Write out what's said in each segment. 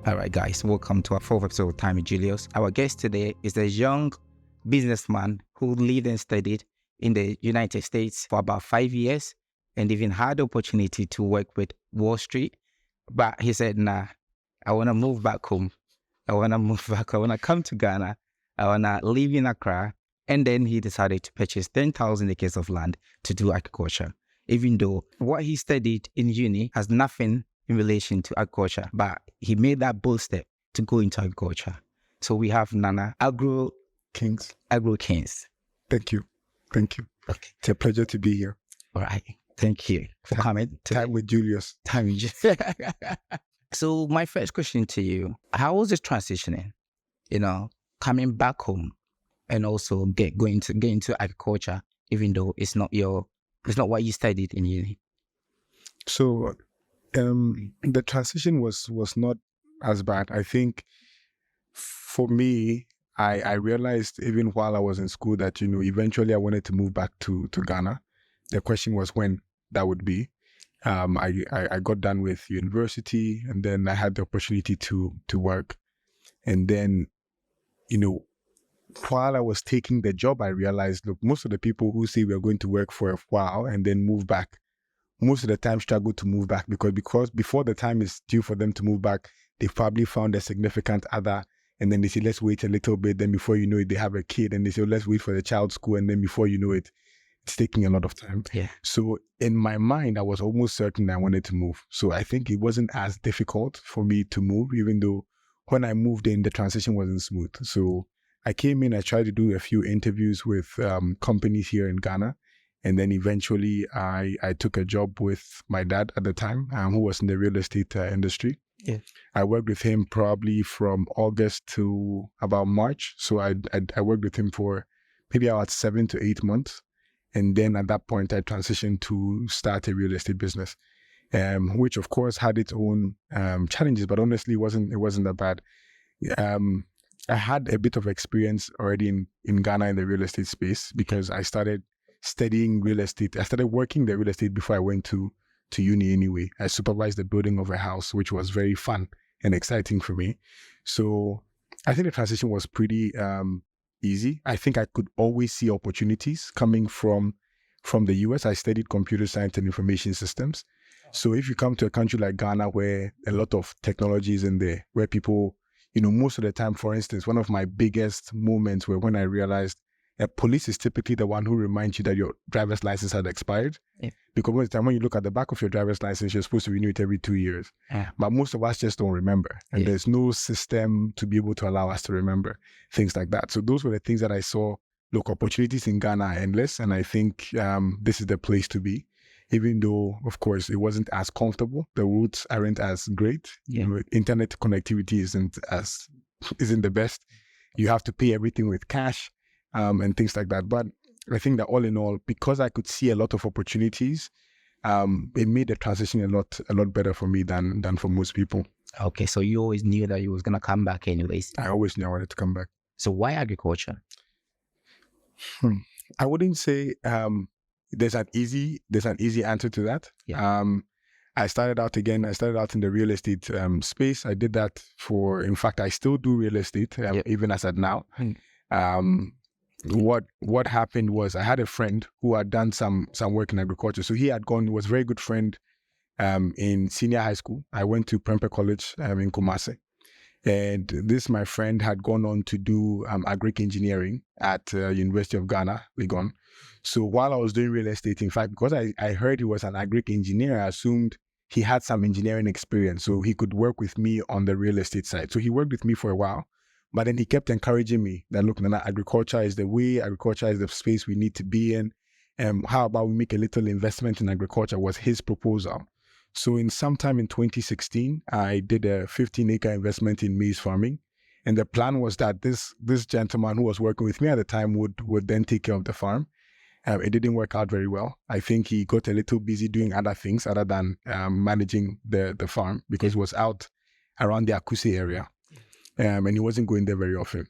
All right, guys, welcome to our fourth episode of Time with Julius. Our guest today is a young businessman who lived and studied in the United States for about 5 years and even had the opportunity to work with Wall Street. But he said, nah, I want to move back home. I want to come to Ghana. I want to live in Accra. And then he decided to purchase 10,000 acres of land to do agriculture, even though what he studied in uni has nothing in relation to agriculture, but he made that bold step to go into agriculture. So we have Nana, Agro Kings. Thank you. Okay. It's a pleasure to be here. All right. Thank you for coming. Time with Julius. So my first question to you, how was it transitioning, coming back home and also get into agriculture, even though it's not what you studied in uni? So the transition was not as bad. I think for me, I realized even while I was in school that, eventually I wanted to move back to Ghana. The question was when that would be. I got done with university and then I had the opportunity to work. And then, while I was taking the job, I realized, look, most of the people who say we're going to work for a while and then move back, most of the time struggle to move back because before the time is due for them to move back, they've probably found a significant other. And then they say, let's wait a little bit. Then before you know it, they have a kid. And they say, let's wait for the child's school. And then before you know it, it's taking a lot of time. Yeah. So in my mind, I was almost certain I wanted to move. So I think it wasn't as difficult for me to move, even though when I moved in, the transition wasn't smooth. So I came in, I tried to do a few interviews with companies here in Ghana. And then eventually I took a job with my dad at the time, who was in the real estate industry. Yeah. I worked with him probably from August to about March. So I worked with him for maybe about 7 to 8 months. And then at that point, I transitioned to start a real estate business, which of course had its own challenges, but honestly, it wasn't that bad. I had a bit of experience already in Ghana in the real estate space because I started studying real estate. I started working the real estate before I went to uni anyway. I supervised the building of a house, which was very fun and exciting for me. So I think the transition was pretty easy. I think I could always see opportunities coming from the US. I studied computer science and information systems. So if you come to a country like Ghana where a lot of technology is in there, where people, most of the time, for instance, one of my biggest moments were when I realized police is typically the one who reminds you that your driver's license had expired. Yeah. Because most of the time when you look at the back of your driver's license, you're supposed to renew it every 2 years. Yeah. But most of us just don't remember. And there's no system to be able to allow us to remember things like that. So those were the things that I saw. Look, opportunities in Ghana are endless. And I think this is the place to be. Even though, of course, it wasn't as comfortable. The routes aren't as great. Yeah. Internet connectivity isn't the best. You have to pay everything with cash. And things like that. But I think that all in all, because I could see a lot of opportunities, it made the transition a lot better for me than for most people. Okay, so you always knew that you was gonna come back anyways. I always knew I wanted to come back. So why agriculture? I wouldn't say there's an easy answer to that. Yeah. I started out in the real estate space. I did that in fact, I still do real estate even as at now. What happened was I had a friend who had done some work in agriculture. So he was a very good friend in senior high school. I went to Prempeh College in Kumasi. And my friend had gone on to do agric engineering at University of Ghana, Legon. So while I was doing real estate, in fact, because I heard he was an agric engineer, I assumed he had some engineering experience. So he could work with me on the real estate side. So he worked with me for a while. But then he kept encouraging me that, look, Nana, agriculture is the way, agriculture is the space we need to be in. How about we make a little investment in agriculture was his proposal. So sometime in 2016, I did a 15-acre investment in maize farming. And the plan was that this gentleman who was working with me at the time would then take care of the farm. It didn't work out very well. I think he got a little busy doing other things other than managing the farm because he was out around the Akuse area. And he wasn't going there very often.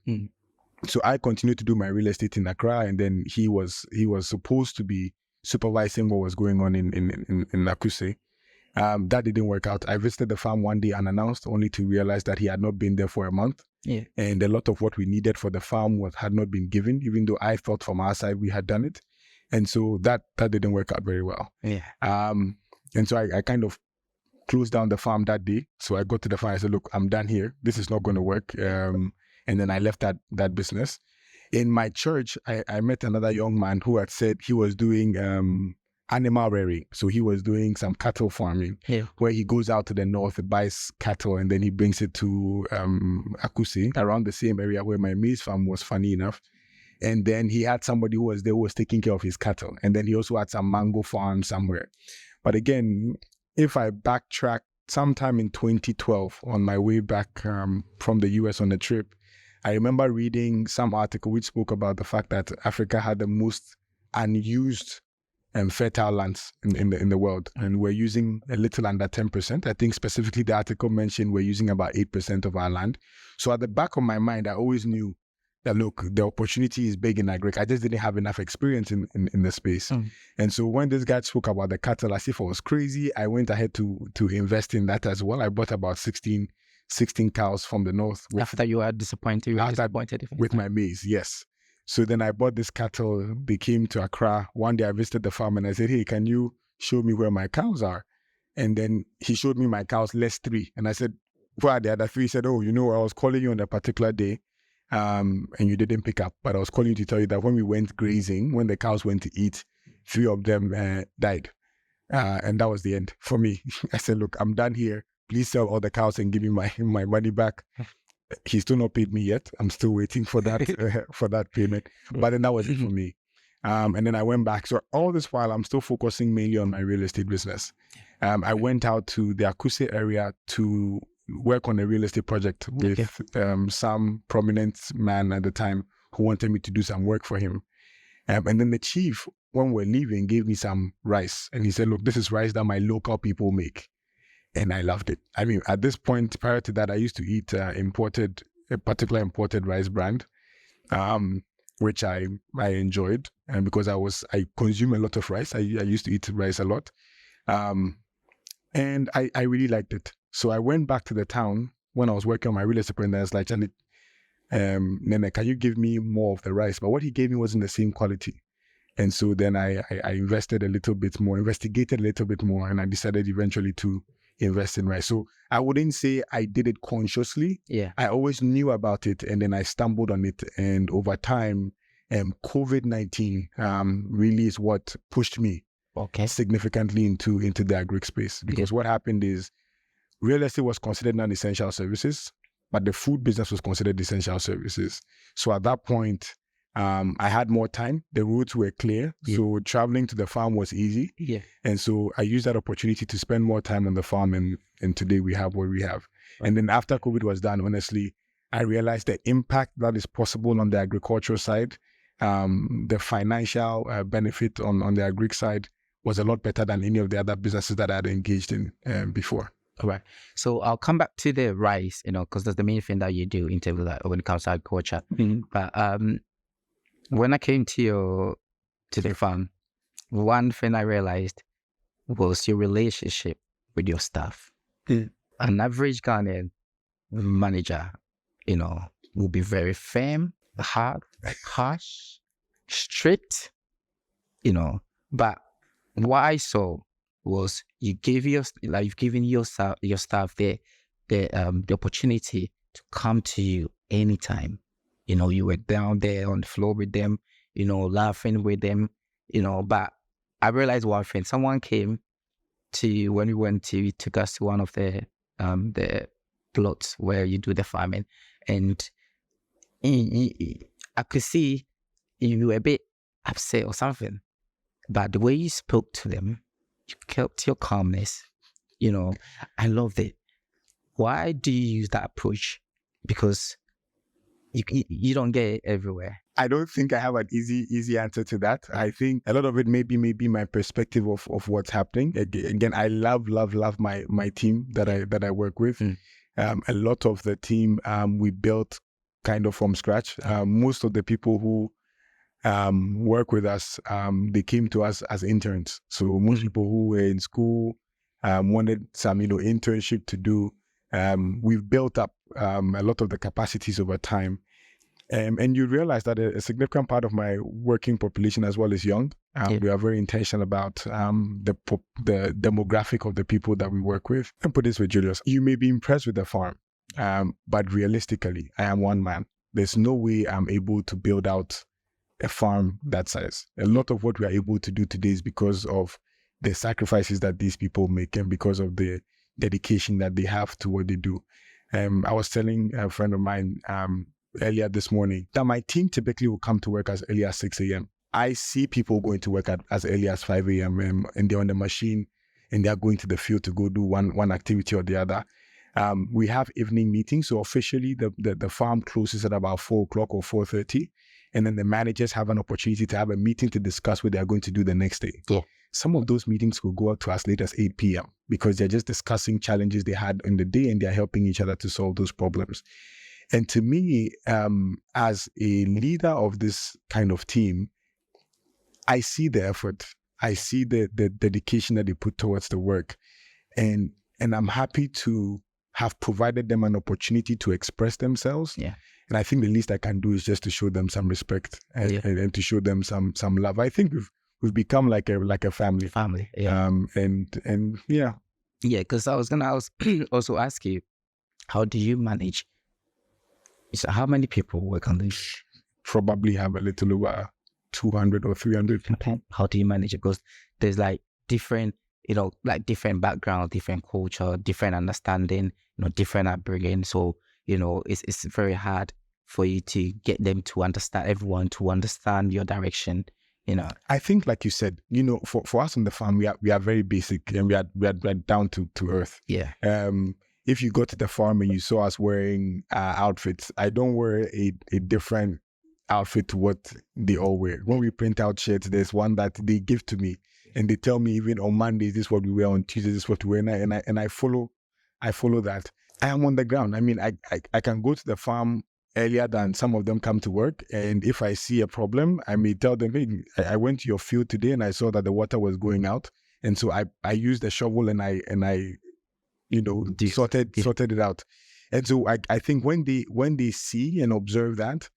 So I continued to do my real estate in Accra, and then he was supposed to be supervising what was going on in Akuse. That didn't work out. I visited the farm one day unannounced, only to realize that he had not been there for a month. Yeah. And a lot of what we needed for the farm had not been given, even though I thought from our side we had done it. And so that didn't work out very well. Yeah. And so I kind of closed down the farm that day. So I got to the farm. I said, look, I'm done here. This is not going to work. And then I left that business. In my church, I met another young man who had said he was doing animal rearing. So he was doing some cattle farming, where he goes out to the north, buys cattle, and then he brings it to Akuse, around the same area where my maize farm was, funny enough. And then he had somebody who was there who was taking care of his cattle. And then he also had some mango farm somewhere. But again, if I backtrack, sometime in 2012, on my way back from the US on a trip, I remember reading some article which spoke about the fact that Africa had the most unused and fertile lands in the world, and we're using a little under 10%. I think specifically the article mentioned we're using about 8% of our land. So at the back of my mind, I always knew that, look, the opportunity is big in agri. I just didn't have enough experience in the space. And so when this guy spoke about the cattle, as if I was crazy, I went ahead to invest in that as well. I bought about 16 cows from the north. After you were disappointed, with my maize, yes. So then I bought this cattle. They came to Accra. One day I visited the farm and I said, hey, can you show me where my cows are? And then he showed me my cows, less 3. And I said, where are the other 3? He said, oh, I was calling you on a particular day and you didn't pick up. But I was calling you to tell you that when we went grazing, when the cows went to eat, 3 of them died. And that was the end for me. I said, look, I'm done here. Please sell all the cows and give me my money back. He's still not paid me yet. I'm still waiting for that for that payment. But then that was it for me. And then I went back. So all this while, I'm still focusing mainly on my real estate business. I went out to the Akuse area to work on a real estate project with some prominent man at the time who wanted me to do some work for him. And then the chief, when we're leaving, gave me some rice. And he said, look, this is rice that my local people make. And I loved it. I mean, at this point, prior to that, I used to eat a particular imported rice brand, which I enjoyed. And because I consume a lot of rice, I used to eat rice a lot. And I really liked it. So I went back to the town when I was working on my real estate, and I was like, Nene, can you give me more of the rice? But what he gave me wasn't the same quality. And so then I investigated a little bit more, and I decided eventually to invest in rice. So I wouldn't say I did it consciously. Yeah. I always knew about it, and then I stumbled on it. And over time, COVID-19 really is what pushed me significantly into the agri space. Because what happened is real estate was considered non-essential services, but the food business was considered essential services. So at that point, I had more time. The routes were clear. Yeah. So traveling to the farm was easy. Yeah. And so I used that opportunity to spend more time on the farm. And today we have what we have. Right. And then after COVID was done, honestly, I realized the impact that is possible on the agricultural side, the financial benefit on the agri side was a lot better than any of the other businesses that I had engaged in before. All right. So I'll come back to the rice, because that's the main thing that you do in terms of that when it comes to agriculture. Mm-hmm. But when I came to the farm, one thing I realized was your relationship with your staff. Mm. An average Ghanaian manager, will be very firm, hard, harsh, strict, But what I saw was you've given your staff the opportunity to come to you anytime. You were down there on the floor with them, laughing with them, but I realized one thing. Someone came to you when we went to, took us to one of the plots where you do the farming, and I could see you were a bit upset or something, but the way you spoke to them, you kept your calmness, I loved it. Why do you use that approach? Because you don't get it everywhere. I don't think I have an easy answer to that. I think a lot of it may be my perspective of what's happening. Again, I love my team that I work with. Mm. A lot of the team we built kind of from scratch. Most of the people who work with us, they came to us as interns. So most people who were in school wanted some, internship to do. We've built up a lot of the capacities over time. And you realize that a significant part of my working population as well is young. We are very intentional about the demographic of the people that we work with. And put this with Julius, you may be impressed with the farm, but realistically, I am one man. There's no way I'm able to build out a farm that size. A lot of what we are able to do today is because of the sacrifices that these people make and because of the dedication that they have to what they do. I was telling a friend of mine earlier this morning that my team typically will come to work as early as 6 a.m. I see people going to work as early as 5 a.m. And they're on the machine and they're going to the field to go do one activity or the other. We have evening meetings. So officially the farm closes at about 4 o'clock or 4:30. And then the managers have an opportunity to have a meeting to discuss what they're going to do the next day. Yeah. Some of those meetings will go up to as late as 8 p.m. because they're just discussing challenges they had in the day and they're helping each other to solve those problems. And to me, as a leader of this kind of team, I see the effort. I see the dedication that they put towards the work. And I'm happy to have provided them an opportunity to express themselves. Yeah. And I think the least I can do is just to show them some respect and to show them some love. I think we've become like a family. Family, yeah. And yeah. Yeah, because I was gonna also ask you, how do you manage? So how many people work on this? Probably have a little over 200 or 300 people. How do you manage it? Because there's like different, different background, different culture, different understanding, different upbringing. So, it's very hard for you to get them to understand, everyone to understand your direction. I think, like you said, for us on the farm, we are very basic and we are down to earth. Yeah. If you go to the farm and you saw us wearing outfits, I don't wear a different outfit to what they all wear. When we print out shirts, there's one that they give to me and they tell me even on Mondays, this is what we wear, on Tuesdays, this is what we wear, and I follow that. I am on the ground. I mean, I can go to the farm earlier than some of them come to work. And if I see a problem, I may tell them, hey, I went to your field today and I saw that the water was going out. And so I used the shovel and I sorted it out. And so I think when they see and observe that,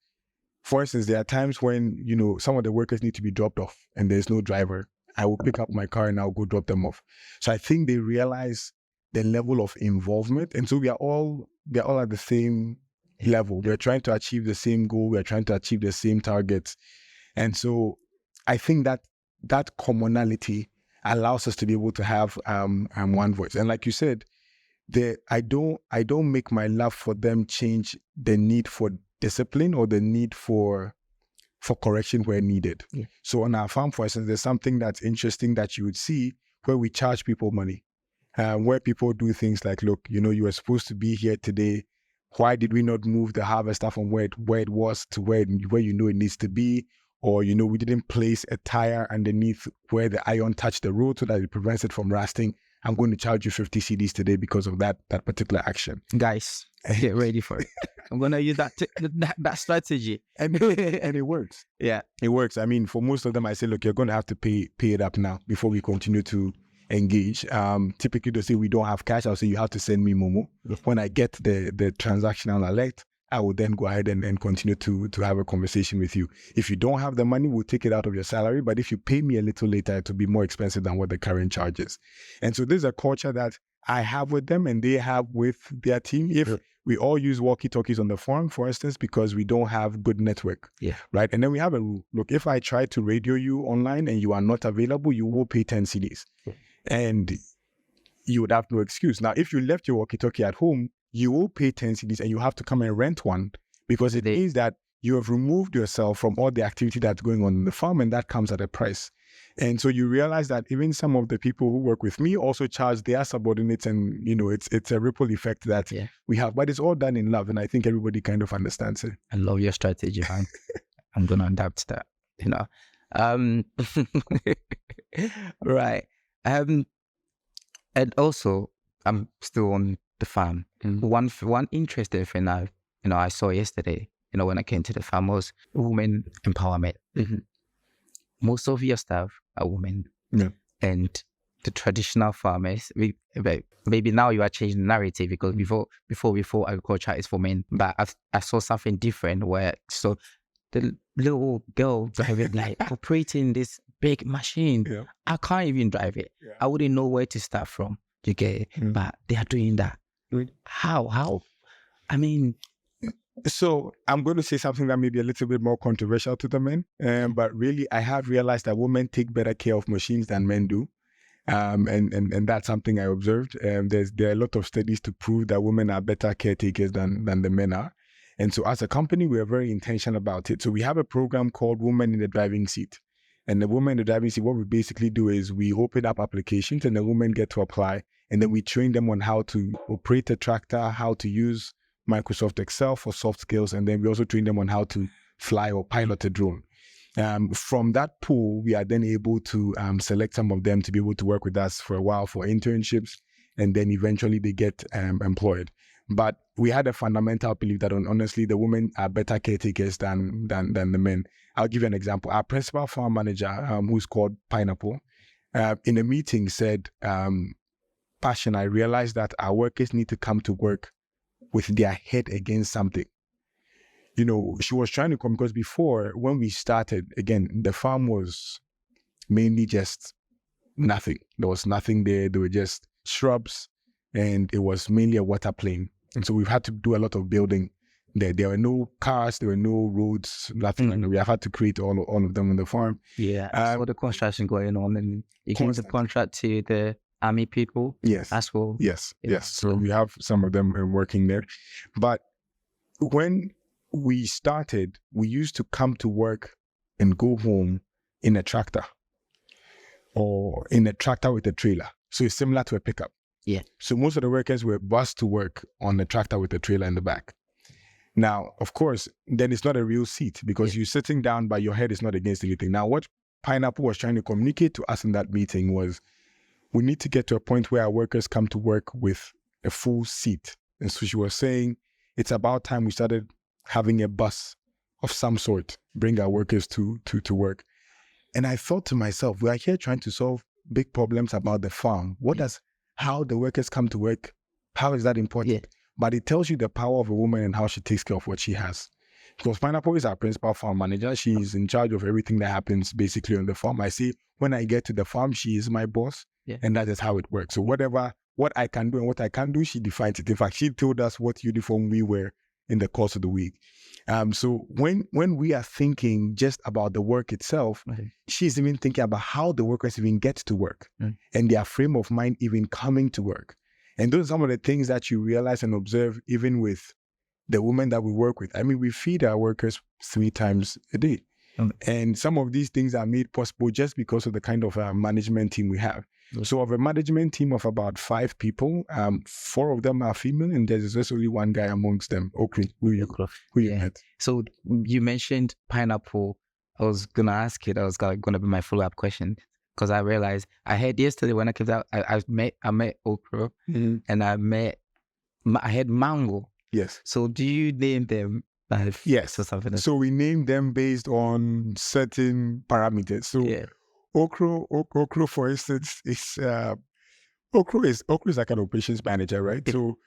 for instance, there are times when, some of the workers need to be dropped off and there's no driver. I will pick up my car and I'll go drop them off. So I think they realize the level of involvement. And so they're all at the same level. We're trying to achieve the same goal. We're trying to achieve the same targets. And so I think that commonality allows us to be able to have one voice. And like you said, I don't make my love for them change the need for discipline or the need for correction where needed. Yeah. So on our farm, for instance, there's something that's interesting that you would see where we charge people money, where people do things like, look, you were supposed to be here today. Why did we not move the harvester from where it was to where it needs to be? Or, we didn't place a tire underneath where the iron touched the road so that it prevents it from rusting. I'm going to charge you 50 cedis today because of that particular action. Guys, get ready for it. I'm going to use that strategy. And it works. Yeah. It works. I mean, for most of them, I say, look, you're going to have to pay it up now before we continue to engage. Typically, they say we don't have cash. I'll say you have to send me Momo. Yes. When I get the transactional alert, I will then go ahead and continue to have a conversation with you. If you don't have the money, we'll take it out of your salary. But if you pay me a little later, it will be more expensive than what the current charge is. And so there's a culture that I have with them and they have with their team. If we all use walkie-talkies on the farm, for instance, because we don't have good network, right? And then we have a rule. Look, if I try to radio you online and you are not available, you will pay 10 cedis. And you would have no excuse. Now, if you left your walkie-talkie at home, you will pay 10 cedis and you have to come and rent one because it means that you have removed yourself from all the activity that's going on in the farm and that comes at a price. And so you realize that even some of the people who work with me also charge their subordinates and, it's a ripple effect that we have, but it's all done in love. And I think everybody kind of understands it. I love your strategy, man. I'm going to adapt that, Right. And also, I'm still on the farm. Mm-hmm. One interesting thing I saw yesterday, when I came to the farm was women empowerment. Mm-hmm. Most of your staff are women. Yeah. And the traditional farmers. Maybe now you are changing the narrative, because before agriculture is for men, but I saw something different where the little girl driving, like operating this big machine. Yeah. I can't even drive it. Yeah. I wouldn't know where to start from. You get it? But they are doing that. How? I mean, so I'm going to say something that may be a little bit more controversial to the men, but really I have realized that women take better care of machines than men do. And that's something I observed. There are a lot of studies to prove that women are better caretakers than the men are. And so as a company, we are very intentional about it. So we have a program called Women in the Driving Seat. And the women in the driving seat, what we basically do is we open up applications and the women get to apply. And then we train them on how to operate a tractor, how to use Microsoft Excel for soft skills. And then we also train them on how to fly or pilot a drone. From that pool, we are then able to select some of them to be able to work with us for a while for internships, and then eventually they get employed. But we had a fundamental belief that honestly, the women are better caretakers than the men. I'll give you an example. Our principal farm manager, who's called Pineapple, in a meeting said, Passion, I realized that our workers need to come to work with their head against something. You know, she was trying to come, because before, when we started, again, the farm was mainly just nothing. There was nothing there. There were just shrubs, and it was mainly a water plane. And so we've had to do a lot of building there. There were no cars, there were no roads, nothing like that. We have had to create all of them on the farm. Yeah, so the construction going on, and you give the contract to the army people. Yes. As well. Yes. So we have some of them working there. But when we started, we used to come to work and go home in a tractor, or in a tractor with a trailer. So it's similar to a pickup. Yeah. So most of the workers were bused to work on a tractor with a trailer in the back. Now, of course, then it's not a real seat, because you're sitting down, but your head is not against anything. Now, what Pineapple was trying to communicate to us in that meeting was, we need to get to a point where our workers come to work with a full seat. And so she was saying, it's about time we started having a bus of some sort, bring our workers to work. And I thought to myself, we are here trying to solve big problems about the farm. How the workers come to work, how is that important? Yeah. But it tells you the power of a woman and how she takes care of what she has. Because Pineapple is our principal farm manager. She's in charge of everything that happens basically on the farm. I say, when I get to the farm, she is my boss. Yeah. And that is how it works. So what I can do and what I can't do, she defines it. In fact, she told us what uniform we wear in the course of the week. So when we are thinking just about the work itself, she's even thinking about how the workers even get to work and their frame of mind even coming to work. And those are some of the things that you realize and observe even with the women that we work with. I mean, we feed our workers 3 times a day. And some of these things are made possible just because of the kind of management team we have. So of a management team of about 5 people, 4 of them are female, and there's just only one guy amongst them, Okri, who you met. So you mentioned Pineapple. I was going to ask you, that was going to be my follow-up question, because I realized, I heard yesterday when I came out, I met Okra, and I had Mango. Yes. So do you name them? Yes. Or something? So we name them based on certain parameters. So Okro, for instance, is Okro is like an operations manager, right? So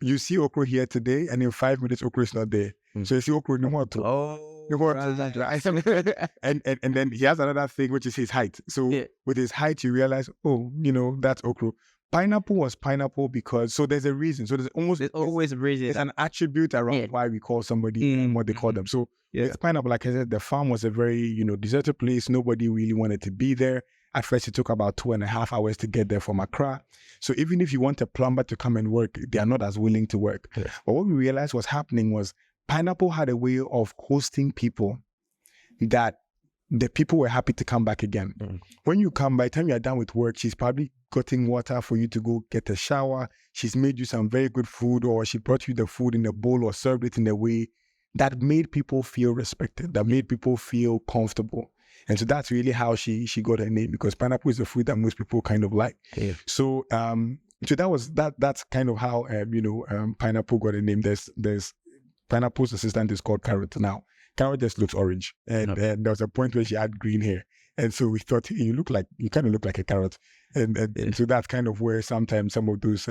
you see Okro here today, and in 5 minutes, Okro is not there. So you see Okro no more. And then he has another thing, which is his height. So with his height, you realize, that's Okro. Pineapple was Pineapple because, so there's a reason. So there's always a reason. It's an attribute around why we call somebody what they call them. So it's Pineapple. Like I said, the farm was a very, deserted place. Nobody really wanted to be there. At first, it took about 2.5 hours to get there from Accra. So even if you want a plumber to come and work, they are not as willing to work. Yeah. But what we realized was happening was Pineapple had a way of hosting people that the people were happy to come back again. When you come, by the time you're done with work, she's probably gotten water for you to go get a shower. She's made you some very good food, or she brought you the food in a bowl or served it in a way that made people feel respected, that made people feel comfortable. And so that's really how she got her name, because pineapple is a fruit that most people kind of like. Yeah. So that's kind of how Pineapple got a name. There's Pineapple's assistant is called Carrot now. Carrot just looks orange, and there was a point where she had green hair, And so we thought, hey, you kind of look like a carrot. And so that's kind of where sometimes some of those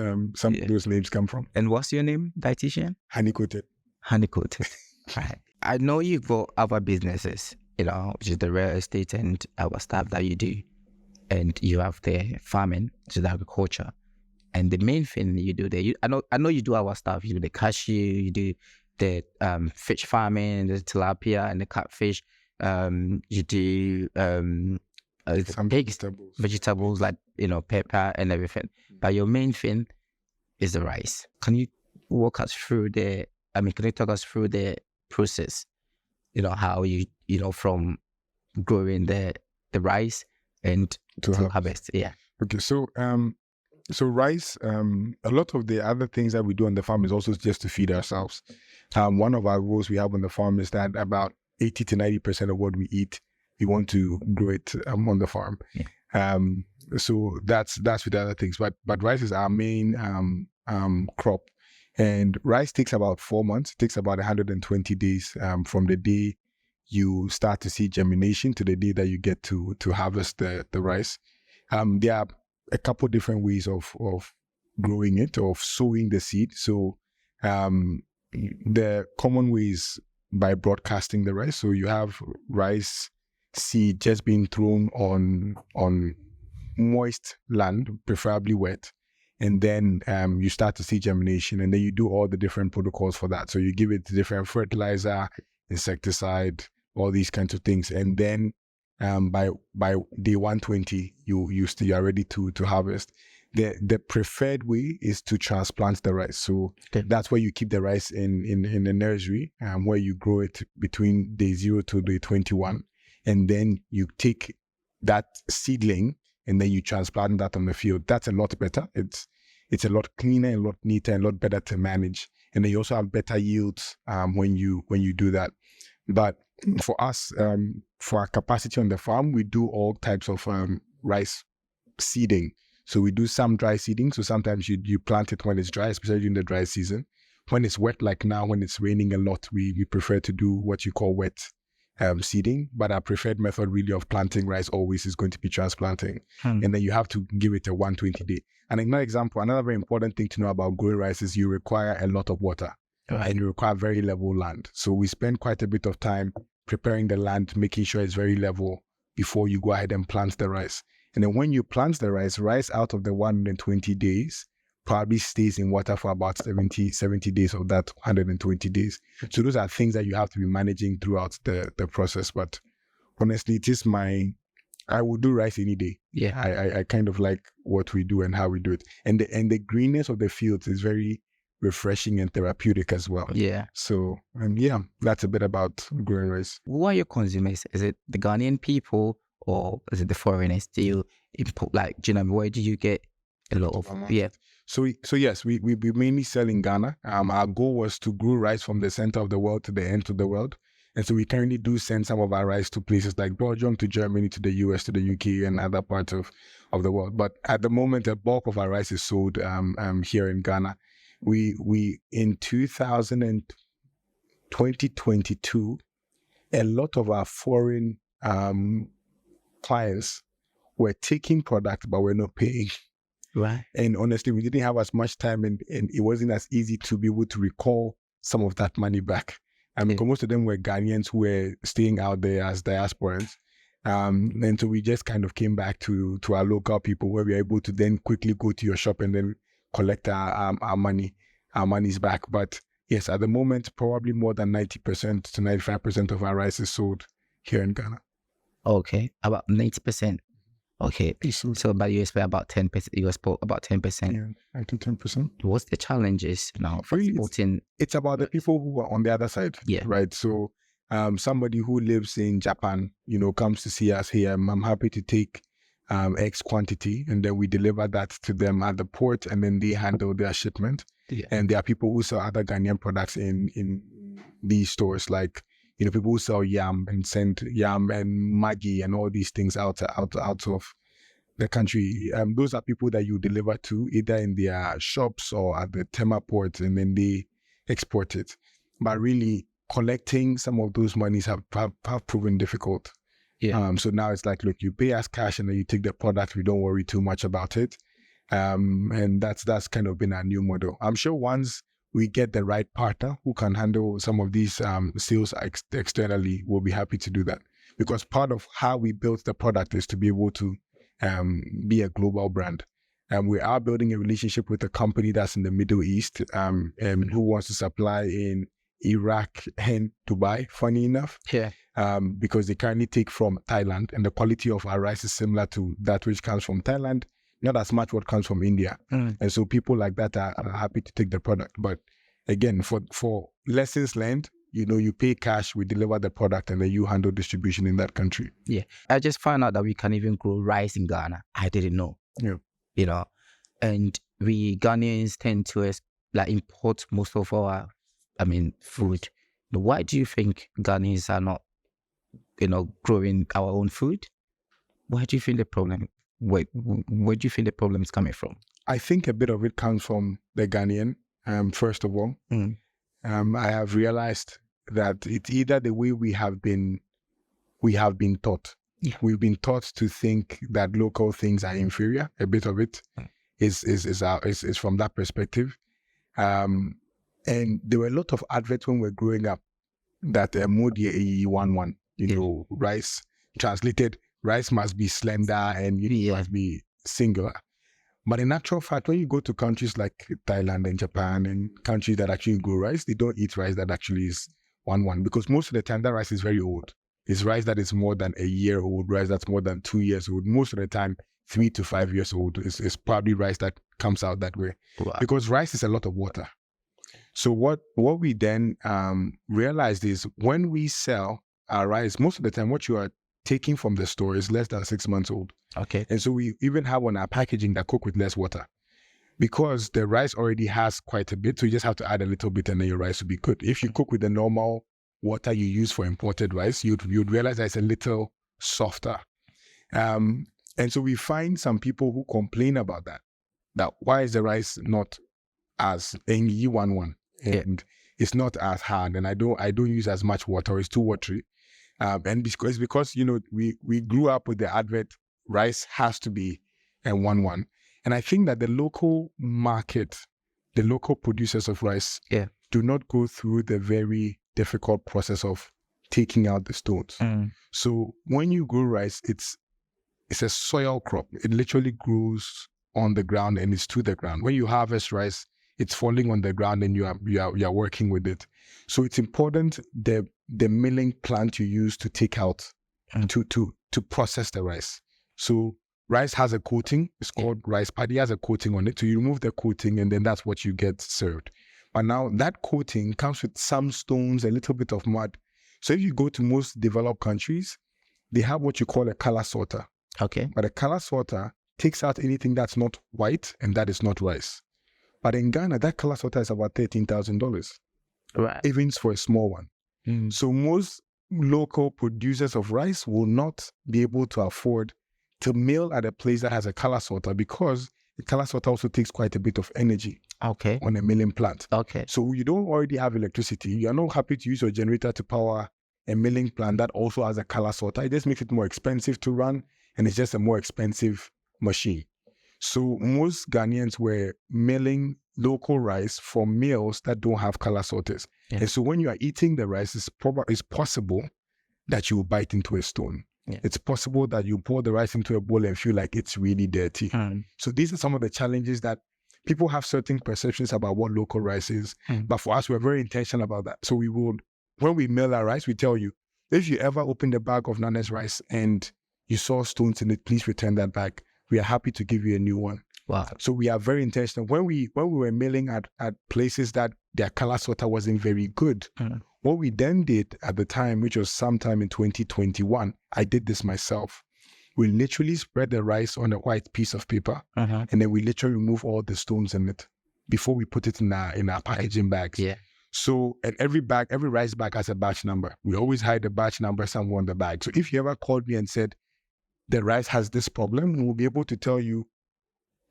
names come from. And what's your name, dietitian? Honey coated. Honey coated. Right. I know you've got other businesses, which is the real estate and our stuff that you do. And you have the farming, which is the agriculture. And the main thing you do there, I know you do our stuff. You do the cashew, you do the fish farming, the tilapia and the catfish. You do Some vegetables like pepper and everything. But your main thing is the rice. Can you walk us through can you talk us through the process? How you from growing the rice and to harvest. Yeah. Okay, so rice, a lot of the other things that we do on the farm is also just to feed ourselves. One of our rules we have on the farm is that about 80 to 90% of what we eat, we want to grow it on the farm. Yeah. So that's with other things, but rice is our main crop, and rice takes about 4 months. It takes about 120 days from the day you start to see germination to the day that you get to harvest the rice. There are a couple different ways of growing it, of sowing the seed. So the common way is by broadcasting the rice. So you have rice seed just being thrown on moist land, preferably wet, and then you start to see germination, and then you do all the different protocols for that. So you give it different fertilizer, insecticide, all these kinds of things, and then by day 120 you are ready to harvest. The preferred way is to transplant the rice. So that's where you keep the rice in the nursery, where you grow it between day 0 to day 21, and then you take that seedling and then you transplant that on the field. That's a lot better. It's a lot cleaner, a lot neater, and a lot better to manage, and then you also have better yields when you do that. But for us, for our capacity on the farm, we do all types of rice seeding. So we do some dry seeding. So sometimes you plant it when it's dry, especially during the dry season. When it's wet, like now, when it's raining a lot, we prefer to do what you call wet seeding. But our preferred method really of planting rice always is going to be transplanting. And then you have to give it a 120 day. And another example, another very important thing to know about growing rice is you require a lot of water. Right. And you require very level land. So we spend quite a bit of time preparing the land, making sure it's very level before you go ahead and plant the rice. And then when you plant the rice out of the 120 days probably stays in water for about 70 days of that 120 days. So those are things that you have to be managing throughout the process. But honestly, I would do rice any day. Yeah, I kind of like what we do and how we do it. And the greenness of the fields is very refreshing and therapeutic as well. Yeah. So, that's a bit about growing rice. Who are your consumers? Is it the Ghanaian people or is it the foreigners? Do you import, where do you get a lot of, So yes, we mainly sell in Ghana. Our goal was to grow rice from the center of the world to the end of the world. And so we currently do send some of our rice to places like Belgium, to Germany, to the US, to the UK, and other parts of the world. But at the moment, the bulk of our rice is sold here in Ghana. We in 2022, a lot of our foreign clients were taking product, but we're not paying. Right. And honestly, we didn't have as much time, and it wasn't as easy to be able to recall some of that money back. Because most of them were Ghanaians who were staying out there as diasporans. And so we just kind of came back to our local people, where we were able to then quickly go to your shop and then collect our monies back. But yes, at the moment, probably more than 90% to 95% of our rice is sold here in Ghana. Okay, about 90%. Okay, so but you expect about 10%. You export about 10%. Yeah, 9 to 10%. What's the challenges now for exporting? It's about the people who are on the other side. Yeah. Right. So, somebody who lives in Japan, comes to see us here. I'm happy to take X quantity, and then we deliver that to them at the port, and then they handle their shipment. Yeah. And there are people who sell other Ghanaian products in these stores, like people who sell yam and send yam and Maggi and all these things out of the country. Those are people that you deliver to either in their shops or at the Tema port, and then they export it. But really, collecting some of those monies have proven difficult. Yeah. So now it's like, look, you pay us cash and then you take the product. We don't worry too much about it. And that's kind of been our new model. I'm sure once we get the right partner who can handle some of these sales externally, we'll be happy to do that. Because part of how we built the product is to be able to be a global brand. And we are building a relationship with a company that's in the Middle East and who wants to supply in Iraq and Dubai, funny enough. Yeah. Because they currently take from Thailand, and the quality of our rice is similar to that which comes from Thailand, not as much what comes from India. And so people like that are happy to take the product. But again, for lessons learned, you pay cash, we deliver the product, and then you handle distribution in that country. Yeah. I just found out that we can even grow rice in Ghana. I didn't know. Yeah. And we Ghanaians tend to import most of our, food. Why do you think Ghanaians are not, growing our own food? Why do you think the problem? Where do you think the problem is coming from? I think a bit of it comes from the Ghanaian. First of all, I have realized that it's either the way we have been taught. Yeah. We've been taught to think that local things are inferior. A bit of it is from that perspective. And there were a lot of adverts when we were growing up that Modi 11, rice translated. Rice must be slender and must be singular. But in actual fact, when you go to countries like Thailand and Japan and countries that actually grow rice, they don't eat rice that actually is 11, because most of the time that rice is very old. It's rice that is more than a year old, rice that's more than 2 years old. Most of the time, 3 to 5 years old is probably rice that comes out that way. Wow. Because rice is a lot of water. So what we then realized is when we sell our rice, most of the time what you are taking from the store is less than 6 months old. Okay. And so we even have on our packaging that cook with less water, because the rice already has quite a bit. So you just have to add a little bit and then your rice will be good. If you cook with the normal water you use for imported rice, you'd realize that it's a little softer. And so we find some people who complain about that why is the rice not as Yi11 and it's not as hard, and I don't use as much water, it's too watery. And because we grew up with the advert, rice has to be a 11. And I think that the local market, the local producers of rice do not go through the very difficult process of taking out the stones. So when you grow rice, it's a soil crop. It literally grows on the ground and it's to the ground. When you harvest rice, it's falling on the ground and you are working with it. So it's important the milling plant you use to take out to process the rice. So rice has a coating. It's called rice paddy, has a coating on it. So you remove the coating and then that's what you get served. But now that coating comes with some stones, a little bit of mud. So if you go to most developed countries, they have what you call a color sorter. Okay. But a color sorter takes out anything that's not white and that is not rice. But in Ghana, that color sorter is about $13,000. Right. Even for a small one. So most local producers of rice will not be able to afford to mill at a place that has a color sorter, because the color sorter also takes quite a bit of energy on a milling plant. Okay. So you don't already have electricity. You're not happy to use your generator to power a milling plant that also has a color sorter. It just makes it more expensive to run, and it's just a more expensive machine. So most Ghanaians were milling local rice from mills that don't have color sorters. And so when you are eating the rice, it's possible that you will bite into a stone. It's possible that you pour the rice into a bowl and feel like it's really dirty. So these are some of the challenges that people have certain perceptions about what local rice is. But for us, we're very intentional about that. So when we mill our rice, we tell you, if you ever open the bag of Nana's rice and you saw stones in it, please return that bag. We are happy to give you a new one. Wow. So we are very intentional. When we were milling at places that their color sorter wasn't very good, what we then did at the time, which was sometime in 2021, I did this myself. We literally spread the rice on a white piece of paper, and then we literally remove all the stones in it before we put it in our packaging bags. Yeah. So, and every rice bag has a batch number. We always hide the batch number somewhere on the bag. So if you ever called me and said, the rice has this problem, we'll be able to tell you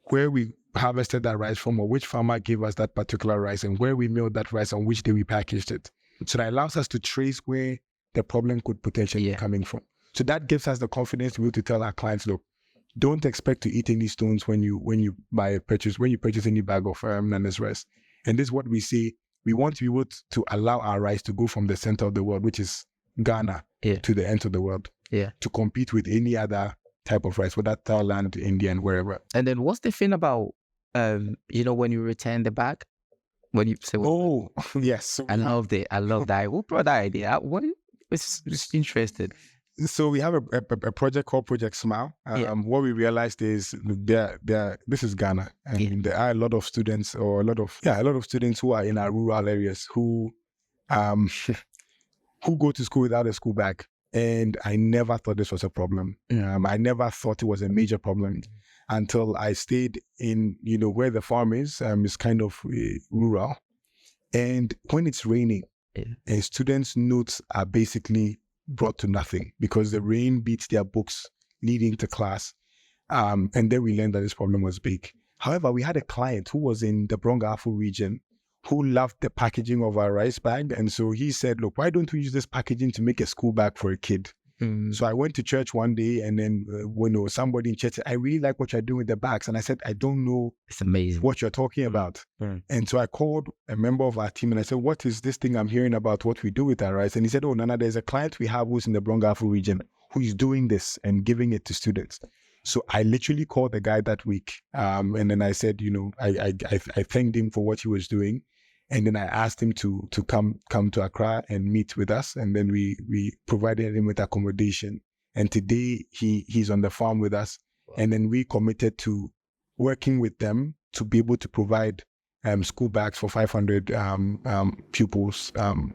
where we harvested that rice from, or which farmer gave us that particular rice, and where we milled that rice, on which day we packaged it. So that allows us to trace where the problem could potentially be coming from. So that gives us the confidence to be able to tell our clients, look, don't expect to eat any stones when you purchase any bag of Nana's rice. And this is what we say. We want to be able to allow our rice to go from the center of the world, which is Ghana, to the end of the world, to compete with any other type of rice, whether Thailand, India, and wherever. And then what's the thing about, when you return the bag? When you say, yes. I love that. Who brought that idea? It's interesting. So we have a project called Project Smile. What we realized is this is Ghana, and there are a lot of students who are in our rural areas who go to school without a school bag. And I never thought this was a problem. I never thought it was a major problem until I stayed in, where the farm is kind of rural. And when it's raining, students' notes are basically brought to nothing because the rain beats their books leading to class. And then we learned that this problem was big. However, we had a client who was in the Brong-Ahafo region who loved the packaging of our rice bag. And so he said, look, why don't we use this packaging to make a school bag for a kid? So I went to church one day, and then when somebody in church said, I really like what you're doing with the bags. And I said, I don't know it's amazing what you're talking about. And so I called a member of our team and I said, what is this thing I'm hearing about what we do with our rice? And he said, oh, Nana, there's a client we have who's in the Brong-Ahafo region who is doing this and giving it to students. So I literally called the guy that week. And then I said, I thanked him for what he was doing. And then I asked him to come to Accra and meet with us. And then we provided him with accommodation. And today he's on the farm with us. And then we committed to working with them to be able to provide school bags for 500 pupils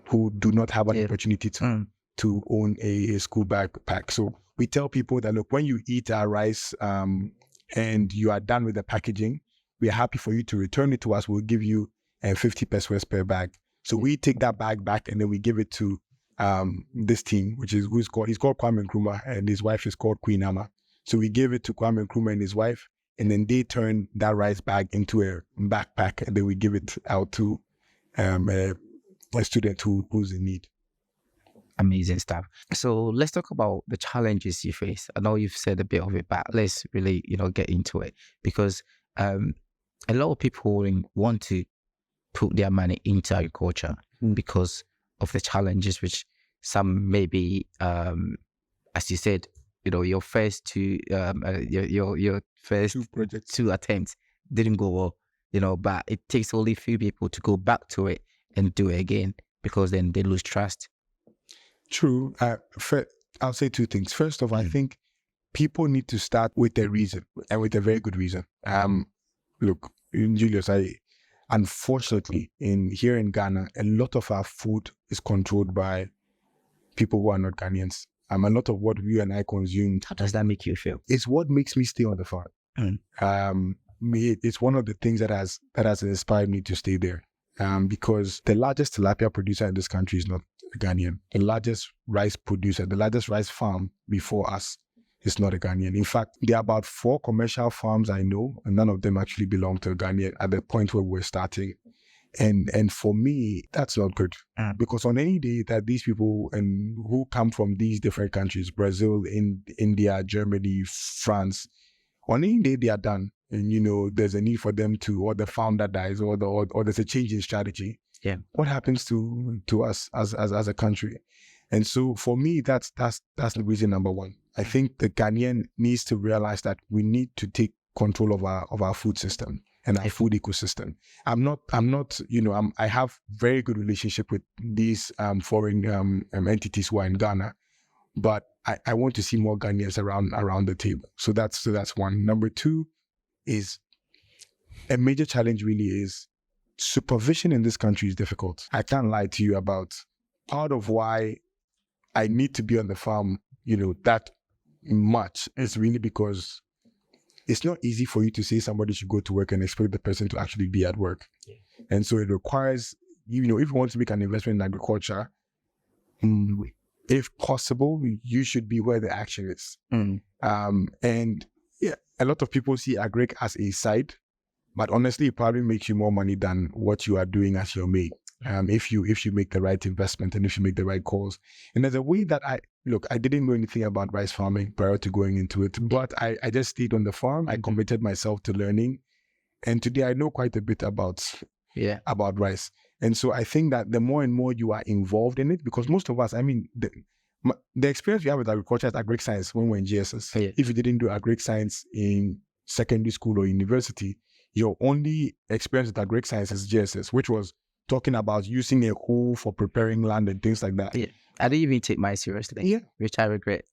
who do not have an opportunity to own a school backpack. So we tell people that, look, when you eat our rice and you are done with the packaging, we are happy for you to return it to us. We'll give you 50 pesos per bag. So we take that bag back and then we give it to this team, he's called Kwame Nkrumah, and his wife is called Queen Ama. So we gave it to Kwame Nkrumah and his wife, and then they turn that rice bag into a backpack, and then we give it out to a student who's in need. Amazing stuff. So let's talk about the challenges you face. I know you've said a bit of it, but let's really, get into it, because a lot of people want to put their money into agriculture because of the challenges, which some maybe, as you said, your first two attempts didn't go well, but it takes only a few people to go back to it and do it again, because then they lose trust. True. I'll say two things. First of all, I think people need to start with a reason, and with a very good reason. Look, Julius, unfortunately, here in Ghana, a lot of our food is controlled by people who are not Ghanaians. A lot of what you and I consume. How does that make you feel? It's what makes me stay on the farm. It's one of the things that has inspired me to stay there. Because the largest tilapia producer in this country is not a Ghanaian. The largest rice producer, the largest rice farm before us is not a Ghanaian. In fact, there are about 4 commercial farms I know, and none of them actually belong to a Ghanaian at the point where we're starting. And for me, that's not good. Because on any day that these people who come from these different countries, Brazil, India, Germany, France, on any day they are done, and there's a need for them or the founder dies, or there's a change in strategy. Yeah. What happens to us as a country? And so for me, that's the reason number one. I think the Ghanaian needs to realize that we need to take control of our food system and our food ecosystem. I have very good relationship with these foreign entities who are in Ghana, but I want to see more Ghanaians around the table. So that's one. Number two is a major challenge really is supervision in this country is difficult. I can't lie to you about part of why I need to be on the farm, that much is really because it's not easy for you to say somebody should go to work and expect the person to actually be at work. Yeah. And so it requires, if you want to make an investment in agriculture, if possible, you should be where the action is. And yeah, a lot of people see agric as a side But honestly, it probably makes you more money than what you are doing as your main. If you make the right investment and if you make the right calls. And there's a way that I didn't know anything about rice farming prior to going into it, but I just stayed on the farm. I committed myself to learning. And today I know quite a bit about rice. And so I think that the more and more you are involved in it, because most of us, I mean, the experience we have with agriculture is agric science when we're in GSS. If you didn't do agric science in secondary school or university, your only experience with agric science is GSS, which was talking about using a hoe for preparing land and things like that. Yeah. I didn't even take mine seriously, which I regret.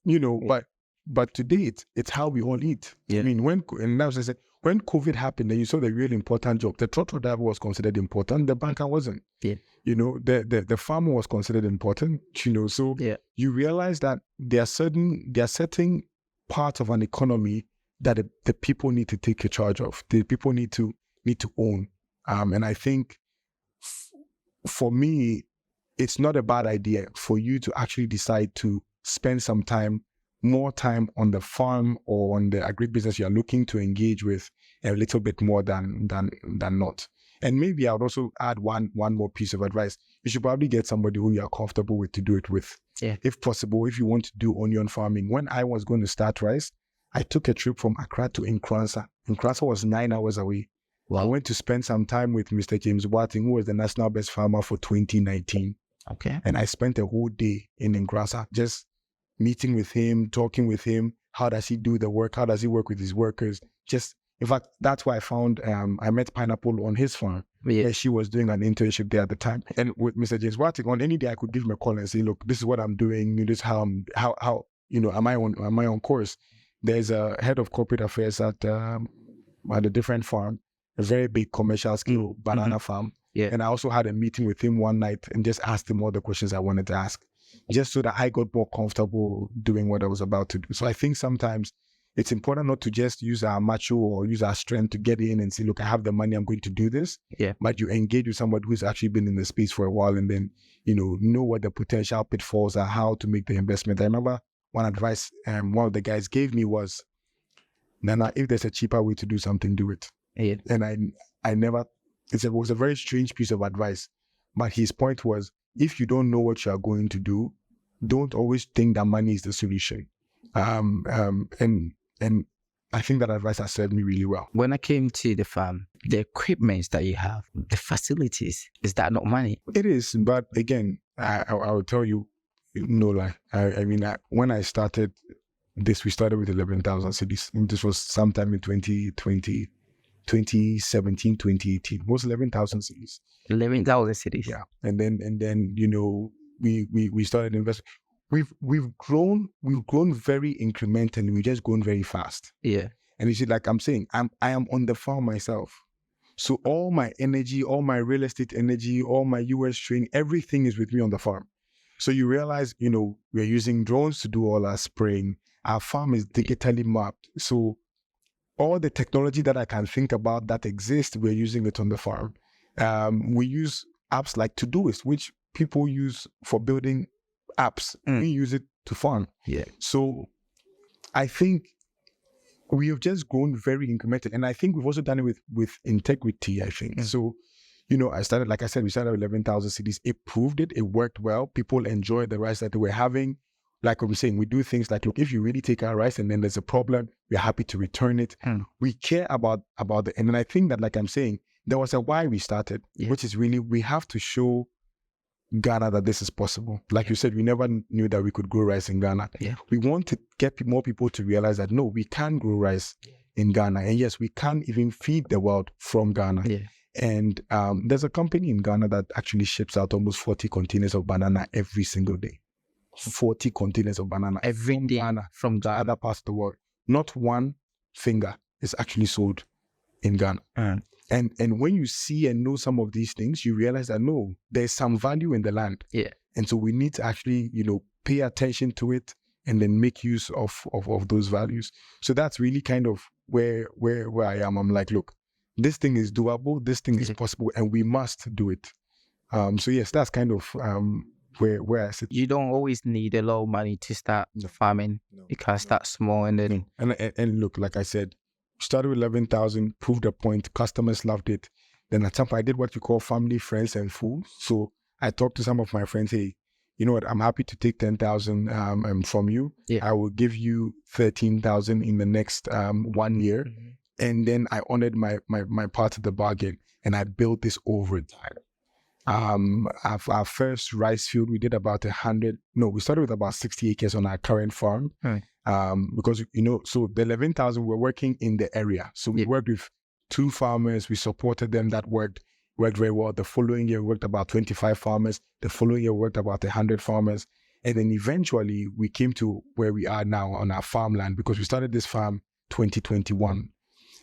But today it's how we all eat. I mean, when COVID happened and you saw the really important job, the tractor driver was considered important, the banker wasn't. The farmer was considered important, so you realize that there are certain parts of an economy that the people need to take charge of. The people need to own. And I think for me, it's not a bad idea for you to actually decide to spend more time on the farm or on the agribusiness you're looking to engage with a little bit more than not. And maybe I would also add one more piece of advice. You should probably get somebody who you're comfortable with to do it with. If possible, if you want to do onion farming. When I was going to start rice, I took a trip from Accra to Nkransa. Nkransa was 9 hours away. Wow. I went to spend some time with Mr. James Boateng, who was the national best farmer for 2019. Okay. And I spent a whole day in Nkransa just meeting with him, talking with him. How does he do the work? How does he work with his workers? In fact, that's why I met Pineapple on his farm. Where she was doing an internship there at the time. And with Mr. James Boateng, on any day I could give him a call and say, look, this is what I'm doing. This is how am I on course? There's a head of corporate affairs at a different farm, a very big commercial scale banana farm. And I also had a meeting with him one night and just asked him all the questions I wanted to ask, just so that I got more comfortable doing what I was about to do. So I think sometimes it's important not to just use our macho or use our strength to get in and say, look, I have the money, I'm going to do this. But you engage with somebody who's actually been in the space for a while and then, know what the potential pitfalls are, how to make the investment. I remember one advice one of the guys gave me was, Nana, if there's a cheaper way to do something, do it. And I never, it was a very strange piece of advice. But his point was, if you don't know what you are going to do, don't always think that money is the solution. And I think that advice has served me really well. When I came to the farm, the equipment that you have, the facilities, is that not money? It is, but again, I will tell you, no lie. I mean, when I started this, we started with 11,000 cedis. This was sometime in 2017, 2018. It was 11,000 cedis. 11,000 cedis. Yeah, and then we started investing. We've grown very incrementally. We've just grown very fast. And you see, like I'm saying, I am on the farm myself. So all my energy, all my real estate energy, all my US training, everything is with me on the farm. So you realize, we're using drones to do all our spraying. Our farm is digitally mapped. So all the technology that I can think about that exists, we're using it on the farm. We use apps like Todoist, which people use for building apps. We use it to farm. So I think we have just grown very incremental. And I think we've also done it with integrity, I think. So, I started, like I said, we started with 11,000 cedis. It proved it. It worked well. People enjoyed the rice that they were having. Like I was saying, we do things like, look, if you really take our rice and then there's a problem, we're happy to return it. We care about the, and then I think that, like I'm saying, there was a why we started, which is really, we have to show Ghana that this is possible. Like you said, we never knew that we could grow rice in Ghana. We want to get more people to realize that, no, we can grow rice in Ghana. And yes, we can even feed the world from Ghana. And there's a company in Ghana that actually ships out almost 40 containers of banana every single day. 40 containers of banana every day from Ghana. Other parts of the world. Not one finger is actually sold in Ghana. And when you see and know some of these things, you realize that, no, there's some value in the land. And so we need to actually, pay attention to it and then make use of those values. So that's really kind of where I am. I'm like, look, this thing is doable, this thing is possible, and we must do it. So yes, that's kind of where I sit. You don't always need a lot of money to start farming. You can start small and then... And look, like I said, started with 11,000, proved a point, customers loved it. Then at some point, I did what you call family, friends, and fools. So I talked to some of my friends, hey, you know what, I'm happy to take 10,000 from you. Yeah. I will give you 13,000 in the next 1 year. Mm-hmm. And then I honored my part of the bargain, and I built this over time. Our first rice field, we did about we started with about 60 acres on our current farm. Right. Because, you know, so the 11,000, we're working in the area. So we worked with 2 farmers, we supported them, that worked very well. The following year, we worked about 25 farmers. The following year, we worked about 100 farmers. And then eventually, we came to where we are now on our farmland, because we started this farm 2021.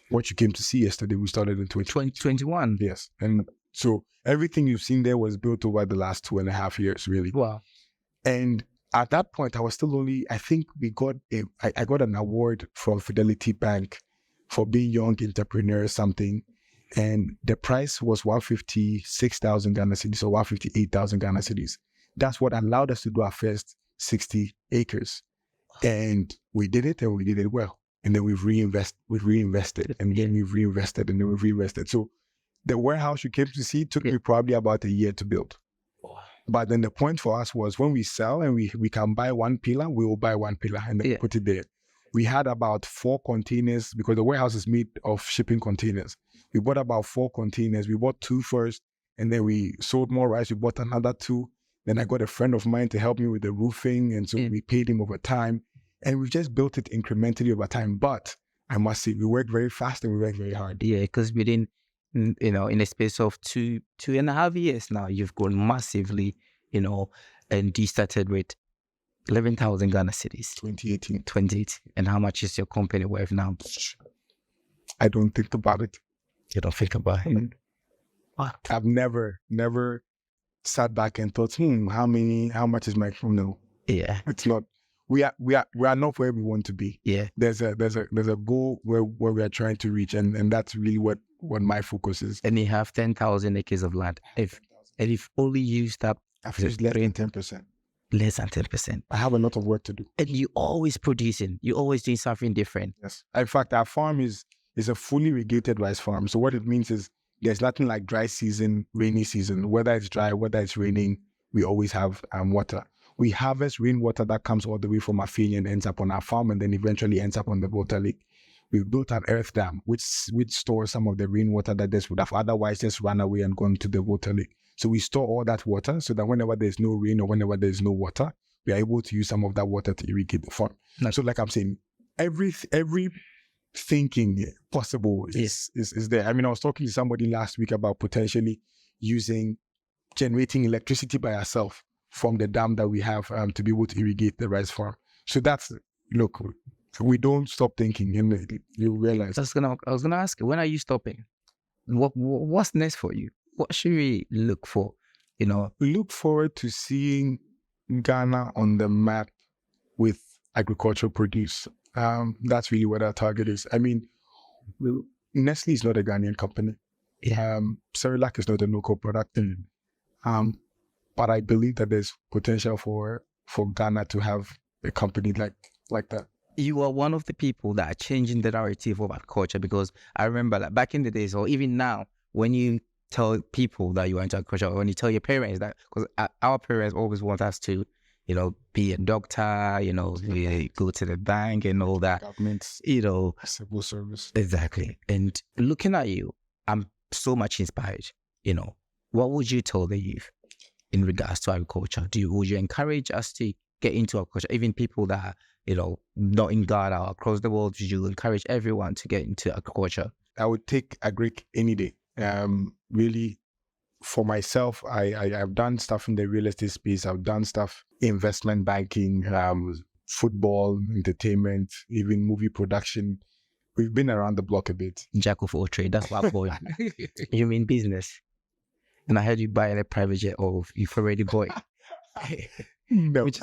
What you came to see yesterday, we started in 2021. Yes. And so everything you've seen there was built over the last 2.5 years, really. Wow. And at that point, I was still only, I think I got an award from Fidelity Bank for being young entrepreneur or something. And the price was 156,000 Ghana cedis or 158,000 Ghana cedis. That's what allowed us to do our first 60 acres. And we did it, and we did it well. And then we've reinvested, and then we've reinvested, and then we've reinvested. So the warehouse you came to see took me probably about a year to build. But then the point for us was, when we sell and we can buy one pillar, we will buy one pillar and then put it there. We had about 4 containers, because the warehouse is made of shipping containers. We bought about 4 containers. We bought 2 first, and then we sold more rice. We bought another 2. Then I got a friend of mine to help me with the roofing, and so we paid him over time. And we've just built it incrementally over time. But I must say, we worked very fast and we worked very hard. Yeah, because within, you know, in a space of 2.5 years now, you've grown massively, you know, and you started with 11,000 Ghana cedis. 2018. And how much is your company worth now? I don't think about it. You don't think about it? What? I've never sat back and thought, how much is my phone now? Yeah. It's not. We are not where we want to be. Yeah. There's a goal where we are trying to reach, and that's really what my focus is. And you have 10,000 acres of land. If only used up, I've used less than 10%. Less than 10%. I have a lot of work to do. And you always producing. You always doing something different. Yes. In fact, our farm is a fully irrigated rice farm. So what it means is, there's nothing like dry season, rainy season. Whether it's dry, whether it's raining, we always have water. We harvest rainwater that comes all the way from Afeni and ends up on our farm, and then eventually ends up on the water lake. We've built an earth dam, which stores some of the rainwater that this would have otherwise just run away and gone to the water lake. So we store all that water, so that whenever there's no rain or whenever there's no water, we are able to use some of that water to irrigate the farm. Nice. So like I'm saying, every thinking possible is there. I mean, I was talking to somebody last week about potentially generating electricity by ourselves from the dam that we have to be able to irrigate the rice farm. So look, we don't stop thinking, and you realize. I was gonna ask you, when are you stopping? What's next for you? What should we look for? You know, look forward to seeing Ghana on the map with agricultural produce. That's really what our target is. I mean, Nestle is not a Ghanaian company. Yeah. Cerelac is not a local product. But I believe that there's potential for Ghana to have a company like that. You are one of the people that are changing the narrative of agriculture, because I remember that back in the days, or even now, when you tell people that you are into agriculture, or when you tell your parents that, because our parents always want us to, you know, be a doctor, you know, go to the bank and all that. Government, you know. civil service. Exactly. And looking at you, I'm so much inspired. You know, what would you tell the youth in regards to agriculture? Would you encourage us to get into agriculture? Even people that are, you know, not in Ghana or across the world, would you encourage everyone to get into agriculture? I would take agric any day. Really, for myself, I've done stuff in the real estate space. I've done stuff, investment banking, football, entertainment, even movie production. We've been around the block a bit. Jack of all trades. That's what I'm going. You mean business? And I heard you buying a private jet, or you've already bought it. No, Which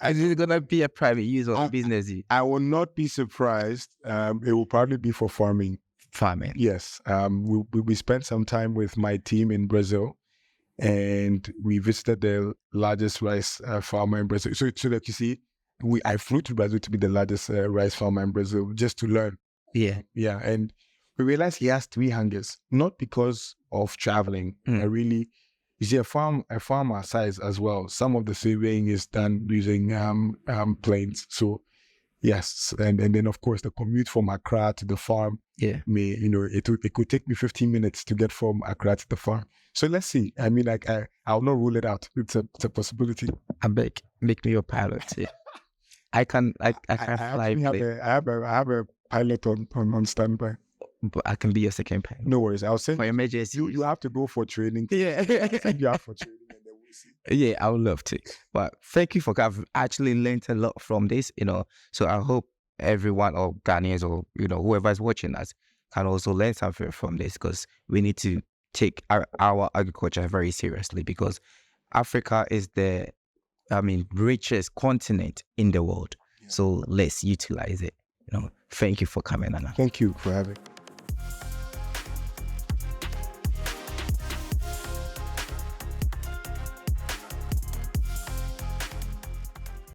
is gonna be a private use of business. I will not be surprised. It will probably be for farming. Farming. Yes. We spent some time with my team in Brazil, and we visited the largest rice farmer in Brazil. So that you see, I flew to Brazil to be the largest rice farmer in Brazil, just to learn Yeah. Yeah, and we realized he has 3 hangars, not because of traveling. Really, you see, a farm our size as well. Some of the surveying is done using planes. So yes, and then of course the commute from Accra to the farm. Yeah. It could take me 15 minutes to get from Accra to the farm. So let's see. I mean, like I'll not rule it out. It's a possibility. I beg, make me your pilot. Yeah. I can fly. I have a pilot on standby. But I can be your second pilot. No worries. I'll send for emergency. You have to go for training. Yeah. You have for training, and then we'll see. Yeah, I would love to. But thank you I've actually learned a lot from this, So I hope everyone or Ghanaians or, whoever is watching us can also learn something from this, because we need to take our agriculture very seriously, because Africa is the, richest continent in the world. Yeah. So let's utilize it. Thank you for coming, Anna. Thank you for having me.